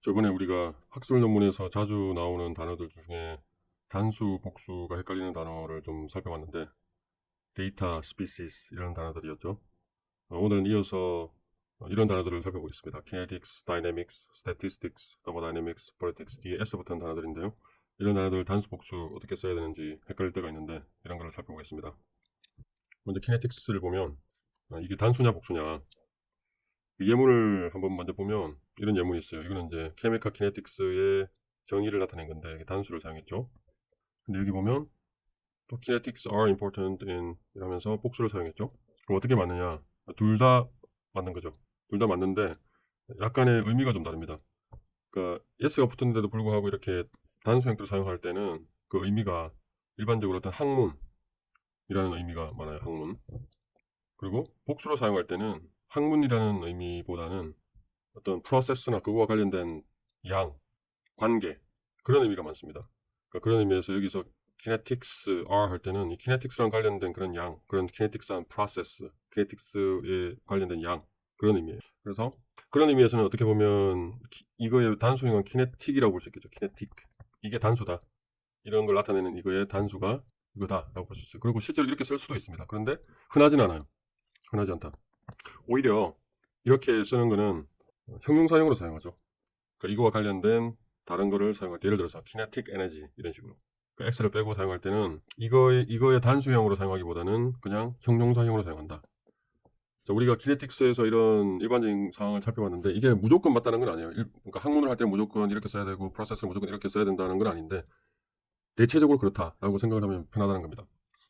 저번에 우리가 학술 논문에서 자주 나오는 단어들 중에 단수, 복수가 헷갈리는 단어를 좀 살펴봤는데 데이터, 스피시스 이런 단어들이었죠. 오늘은 이어서 이런 단어들을 살펴보겠습니다. kinetics, dynamics, statistics, thermodynamics, politics 뒤에 S 붙은 단어들인데요. 이런 단어들 단수, 복수 어떻게 써야 되는지 헷갈릴 때가 있는데 이런 걸 살펴보겠습니다. 먼저 kinetics를 보면 이게 단수냐 복수냐, 이 예문을 한번 먼저 보면 이런 예문이 있어요. 이거는 이제 케미컬 키네틱스의 정의를 나타낸 건데 이게 단수를 사용했죠. 근데 여기 보면 또 kinetics are important in 이러면서 복수를 사용했죠. 그럼 어떻게 맞느냐? 둘 다 맞는 거죠. 둘 다 맞는데 약간의 의미가 좀 다릅니다. 그러니까 yes가 붙었는데도 불구하고 이렇게 단수 형태로 사용할 때는 그 의미가 일반적으로 어떤 학문이라는 의미가 많아요. 학문. 그리고 복수로 사용할 때는 학문이라는 의미보다는 어떤 프로세스나 그거와 관련된 양, 관계 그런 의미가 많습니다. 그러니까 그런 의미에서 여기서 kinetics are 할 때는 이 kinetics랑 관련된 그런 양, 그런 kinetics한 프로세스, kinetic스에 관련된 양 그런 의미예요. 그래서 그런 의미에서는 어떻게 보면 이거의 단수형은 kinetic이라고 볼 수 있겠죠. kinetic 이게 단수다. 이런 걸 나타내는 이거의 단수가 이거다라고 볼 수 있어요. 그리고 실제로 이렇게 쓸 수도 있습니다. 그런데 흔하진 않아요. 흔하지 않다. 오히려 이렇게 쓰는 거는 형용사형으로 사용하죠. 그러니까 이거와 관련된 다른 거를 사용할 때 예를 들어서 kinetic energy 이런 식으로 그러니까 x를 빼고 사용할 때는 이거의 단수형으로 사용하기보다는 그냥 형용사형으로 사용한다. 자, 우리가 키네틱스에서 이런 일반적인 상황을 살펴봤는데 이게 무조건 맞다는 건 아니에요. 그러니까 학문을 할 때는 무조건 이렇게 써야 되고 프로세스를 무조건 이렇게 써야 된다는 건 아닌데 대체적으로 그렇다라고 생각을 하면 편하다는 겁니다.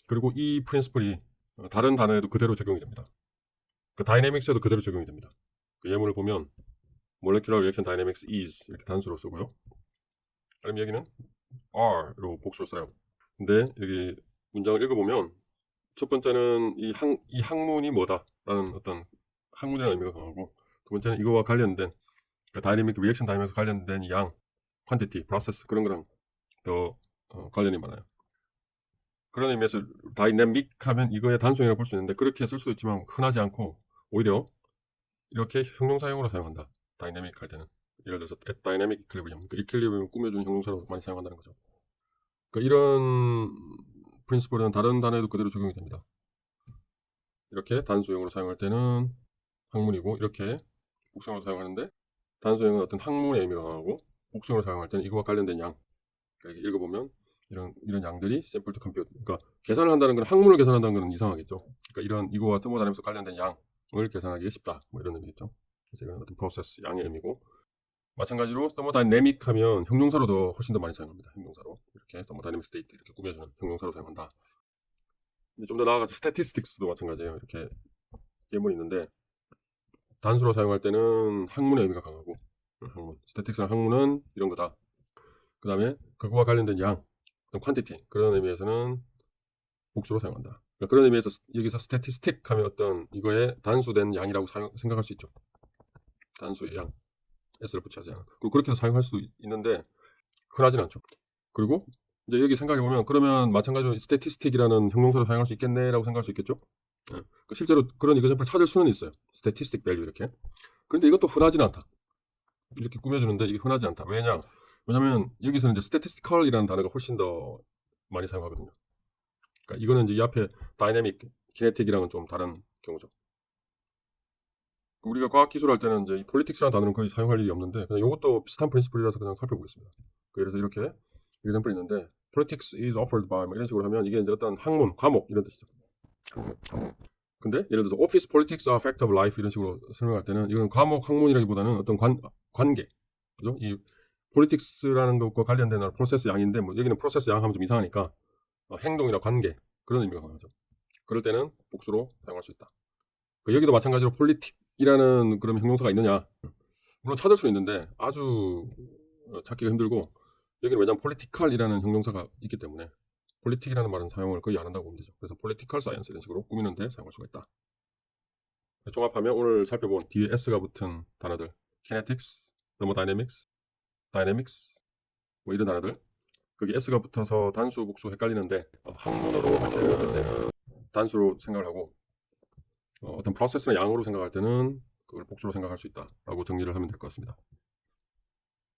그리고 이 프린시플이 다른 단어에도 그대로 적용이 됩니다. 그 다이내믹스에도 그대로 적용이 됩니다. 그 예문을 보면 molecular reaction dynamics is 이렇게 단수로 쓰고요. 그럼 여기는 are로 복수로 써요. 근데 여기 문장을 읽어보면 첫 번째는 이 학문이 뭐다라는 어떤 학문이라는 의미가 강하고 두 번째는 이거와 관련된 다이내믹 리액션 다이내믹스 관련된 양, 퀀티티, 프로세스 그런 거랑 더 관련이 많아요. 그런 의미에서 다이내믹 하면 이거의 단순이라고 볼 수 있는데 그렇게 쓸 수도 있지만 흔하지 않고 오히려 이렇게 형용사형으로 사용한다. 다이내믹 할 때는 예를 들어서 at dynamic equilibrium, 그 equilibrium 꾸며주는 형용사로 많이 사용한다는 거죠. 그러니까 이런 프린시플은 다른 단어에도 그대로 적용이 됩니다. 이렇게 단수형으로 사용할 때는 학문이고 이렇게 복수형으로 사용하는데 단수형은 어떤 학문의 의미가 강하고 복수형으로 사용할 때는 이거와 관련된 양. 그러니까 읽어보면 이런 양들이 샘플 투 컴퓨트. 그러니까 계산을 한다는 건 학문을 계산한다는 건 이상하겠죠. 그러니까 이거와 테모다이내믹스 관련된 양을 계산하기 쉽다. 뭐 이런 의미겠죠. 그래서 이건 어떤 프로세스 양의 의미고 마찬가지로 thermodynamic 하면 형용사로 훨씬 더 많이 사용합니다. 형용사로 이렇게 thermodynamic state 이렇게 꾸며주는 형용사로 사용한다. 좀 더 나아가서 statistics도 마찬가지예요. 이렇게 예문이 있는데 단수로 사용할 때는 학문의 의미가 강하고 학문, statistics랑 학문은 이런 거다. 그 다음에 그거와 관련된 양, quantity 그런 의미에서는 복수로 사용한다. 그러니까 그런 의미에서 여기서 statistic 하면 어떤 이거에 단수된 양이라고 생각할 수 있죠. 단수의 양. s를 붙여야지 않아. 그리고 그렇게 사용할 수도 있는데 흔하진 않죠. 그리고 이제 여기 생각해 보면 그러면 마찬가지로 statistic이라는 형용사로 사용할 수 있겠네라고 생각할 수 있겠죠. 실제로 그런 이그샘플을 찾을 수는 있어요. statistic value 이렇게. 그런데 이것도 흔하진 않다. 이렇게 꾸며주는데 이게 흔하지 않다. 왜냐면 여기서는 이제 statistical이라는 단어가 훨씬 더 많이 사용하거든요. 그러니까 이거는 이제 이 앞에 dynamic, kinetic이랑은 좀 다른 경우죠. 우리가 과학기술 할 때는 이제 이 politics라는 단어는 거의 사용할 일이 없는데 그냥 이것도 비슷한 프린시플이라서 그냥 살펴보겠습니다. 그래서 이렇게 example 있는데 politics is offered by 뭐 이런 식으로 하면 이게 이제 어떤 학문, 과목 이런 뜻이죠. 근데 예를 들어서 office politics are a fact of life 이런 식으로 설명할 때는 이건 과목, 학문이라기보다는 어떤 관계, 그죠? 이 politics라는 것과 관련된 프로세스 양인데 뭐 여기는 프로세스 양 하면 좀 이상하니까 행동이나 관계 그런 의미가 강하죠. 그럴 때는 복수로 사용할 수 있다. 여기도 마찬가지로 politic이라는 그런 형용사가 있느냐? 물론 찾을 수 있는데 아주 찾기가 힘들고 여기는 왜냐하면 political이라는 형용사가 있기 때문에 politic이라는 말은 사용을 거의 안 한다고 보면 되죠. 그래서 political science 이런 식으로 꾸미는데 사용할 수가 있다. 종합하면 오늘 살펴본 뒤에 s가 붙은 단어들 kinetics, thermodynamics, dynamics 뭐 이런 단어들 거기 s가 붙어서 단수, 복수 헷갈리는데 학문으로 할 때는 단수로 생각을 하고 어떤 프로세스나 양으로 생각할 때는 그걸 복수로 생각할 수 있다라고 정리를 하면 될 것 같습니다.